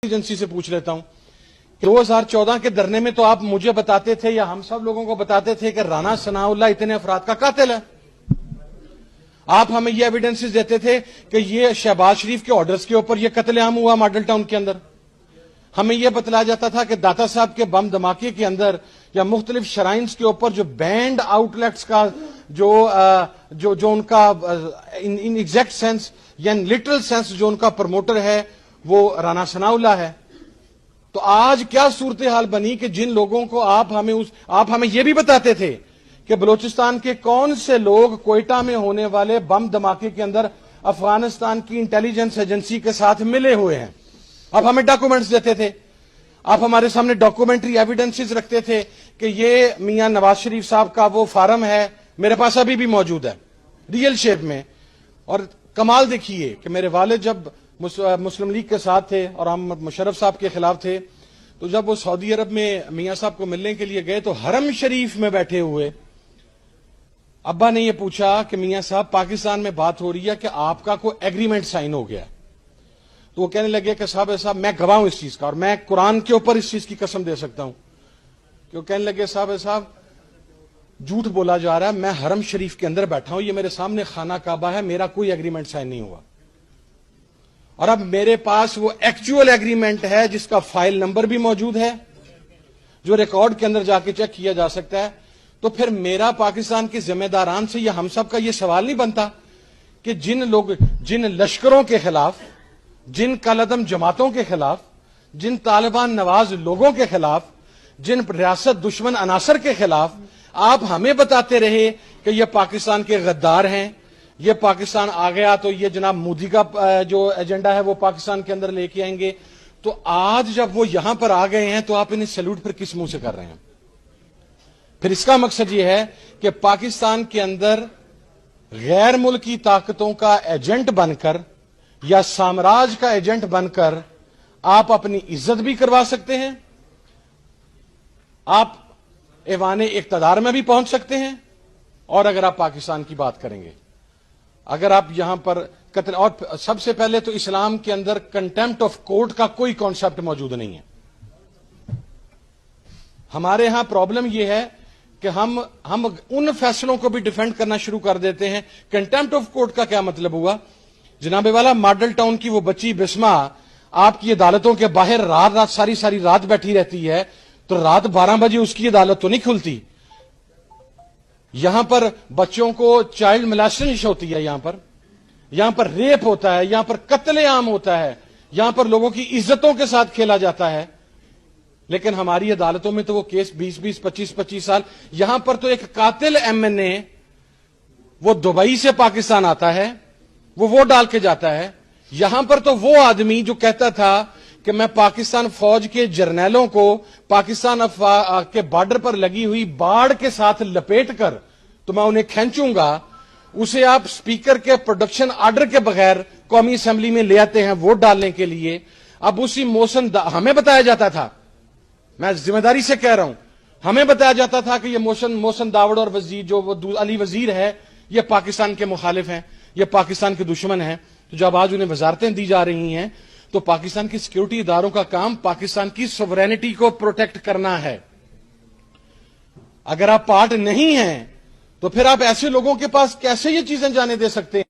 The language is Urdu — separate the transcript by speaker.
Speaker 1: ایجنسی سے پوچھ لیتا ہوں کہ 2014 کے دھرنے میں تو آپ مجھے بتاتے تھے یا ہم سب لوگوں کو بتاتے تھے کہ رانا ثناءاللہ اتنے افراد کا قاتل ہے. آپ ہمیں یہ ایویڈنسز دیتے تھے کہ یہ شہباز شریف کے آرڈرز کے اوپر یہ قتل عام ہوا ماڈل ٹاؤن کے اندر. ہمیں یہ بتلایا جاتا تھا کہ داتا صاحب کے بم دھماکے کے اندر یا مختلف شرائنز کے اوپر جو بینڈ آؤٹ لیٹس کا جو ان کا ان ایگزیکٹ سینس یا ان لٹرل سینس جو ان کا پروموٹر ہے وہ رانا ثناءاللہ ہے. تو آج کیا صورتحال بنی کہ جن لوگوں کو آپ ہمیں یہ بھی بتاتے تھے کہ بلوچستان کے کون سے لوگ کوئٹہ میں ہونے والے بم دھماکے کے اندر افغانستان کی انٹیلیجنس ایجنسی کے ساتھ ملے ہوئے ہیں. آپ ہمیں ڈاکومنٹس دیتے تھے, آپ ہمارے سامنے ڈاکومنٹری ایویڈنسز رکھتے تھے کہ یہ میاں نواز شریف صاحب کا وہ فارم ہے, میرے پاس ابھی بھی موجود ہے ریئل شیپ میں. اور کمال دیکھیے کہ میرے والد جب مسلم لیگ کے ساتھ تھے اور ہم مشرف صاحب کے خلاف تھے, تو جب وہ سعودی عرب میں میاں صاحب کو ملنے کے لیے گئے تو حرم شریف میں بیٹھے ہوئے ابا نے یہ پوچھا کہ میاں صاحب پاکستان میں بات ہو رہی ہے کہ آپ کا کوئی ایگریمنٹ سائن ہو گیا. تو وہ کہنے لگے کہ صاحب میں گواہ ہوں اس چیز کا اور میں قرآن کے اوپر اس چیز کی قسم دے سکتا ہوں. کہ وہ کہنے لگے صاحب جھوٹ بولا جا رہا ہے, میں حرم شریف کے اندر بیٹھا ہوں, یہ میرے سامنے خانہ کعبہ ہے, میرا کوئی ایگریمنٹ سائن نہیں ہوا. اور اب میرے پاس وہ ایکچوئل ایگریمنٹ ہے جس کا فائل نمبر بھی موجود ہے, جو ریکارڈ کے اندر جا کے چیک کیا جا سکتا ہے. تو پھر میرا پاکستان کے ذمہ داران سے یا ہم سب کا یہ سوال نہیں بنتا کہ جن لشکروں کے خلاف, جن کالعدم جماعتوں کے خلاف, جن طالبان نواز لوگوں کے خلاف, جن ریاست دشمن عناصر کے خلاف آپ ہمیں بتاتے رہے کہ یہ پاکستان کے غدار ہیں, یہ پاکستان آ گیا تو یہ جناب مودی کا جو ایجنڈا ہے وہ پاکستان کے اندر لے کے آئیں گے. تو آج جب وہ یہاں پر آ گئے ہیں تو آپ انہیں سیلوٹ پھر کس منہ سے کر رہے ہیں؟ پھر اس کا مقصد یہ ہے کہ پاکستان کے اندر غیر ملکی طاقتوں کا ایجنٹ بن کر یا سامراج کا ایجنٹ بن کر آپ اپنی عزت بھی کروا سکتے ہیں, آپ ایوان اقتدار میں بھی پہنچ سکتے ہیں. اور اگر آپ پاکستان کی بات کریں گے, اگر آپ یہاں پر قتل, اور سب سے پہلے تو اسلام کے اندر کنٹمپٹ آف کورٹ کا کوئی کانسیپٹ موجود نہیں ہے. ہمارے ہاں پرابلم یہ ہے کہ ہم ان فیصلوں کو بھی ڈیفینڈ کرنا شروع کر دیتے ہیں. کنٹمپٹ آف کورٹ کا کیا مطلب ہوا؟ جناب والا ماڈل ٹاؤن کی وہ بچی بسما آپ کی عدالتوں کے باہر رات ساری رات بیٹھی رہتی ہے, تو رات 12 بجے اس کی عدالت تو نہیں کھلتی. یہاں پر بچوں کو چائلڈ ملاسٹیشن ہوتی ہے, یہاں پر ریپ ہوتا ہے, یہاں پر قتل عام ہوتا ہے, یہاں پر لوگوں کی عزتوں کے ساتھ کھیلا جاتا ہے. لیکن ہماری عدالتوں میں تو وہ کیس 20 25 سال. یہاں پر تو ایک قاتل ایم این اے وہ دبئی سے پاکستان آتا ہے, وہ ووٹ ڈال کے جاتا ہے. یہاں پر تو وہ آدمی جو کہتا تھا کہ میں پاکستان فوج کے جرنیلوں کو پاکستان کے بارڈر پر لگی ہوئی باڑ کے ساتھ لپیٹ کر تو میں انہیں کھینچوں گا, اسے آپ سپیکر کے پروڈکشن آرڈر کے بغیر قومی اسمبلی میں لے آتے ہیں ووٹ ڈالنے کے لیے. اب اسی ہمیں بتایا جاتا تھا, میں ذمہ داری سے کہہ رہا ہوں, ہمیں بتایا جاتا تھا کہ یہ محسن داوڑ اور وزیر جو علی وزیر ہے یہ پاکستان کے مخالف ہیں, یہ پاکستان کے دشمن ہیں. تو جب آج انہیں وزارتیں دی جا رہی ہیں تو پاکستان کی سیکیورٹی اداروں کا کام پاکستان کی سوورینٹی کو پروٹیکٹ کرنا ہے. اگر آپ پارٹ نہیں ہیں تو پھر آپ ایسے لوگوں کے پاس کیسے یہ چیزیں جانے دے سکتے ہیں؟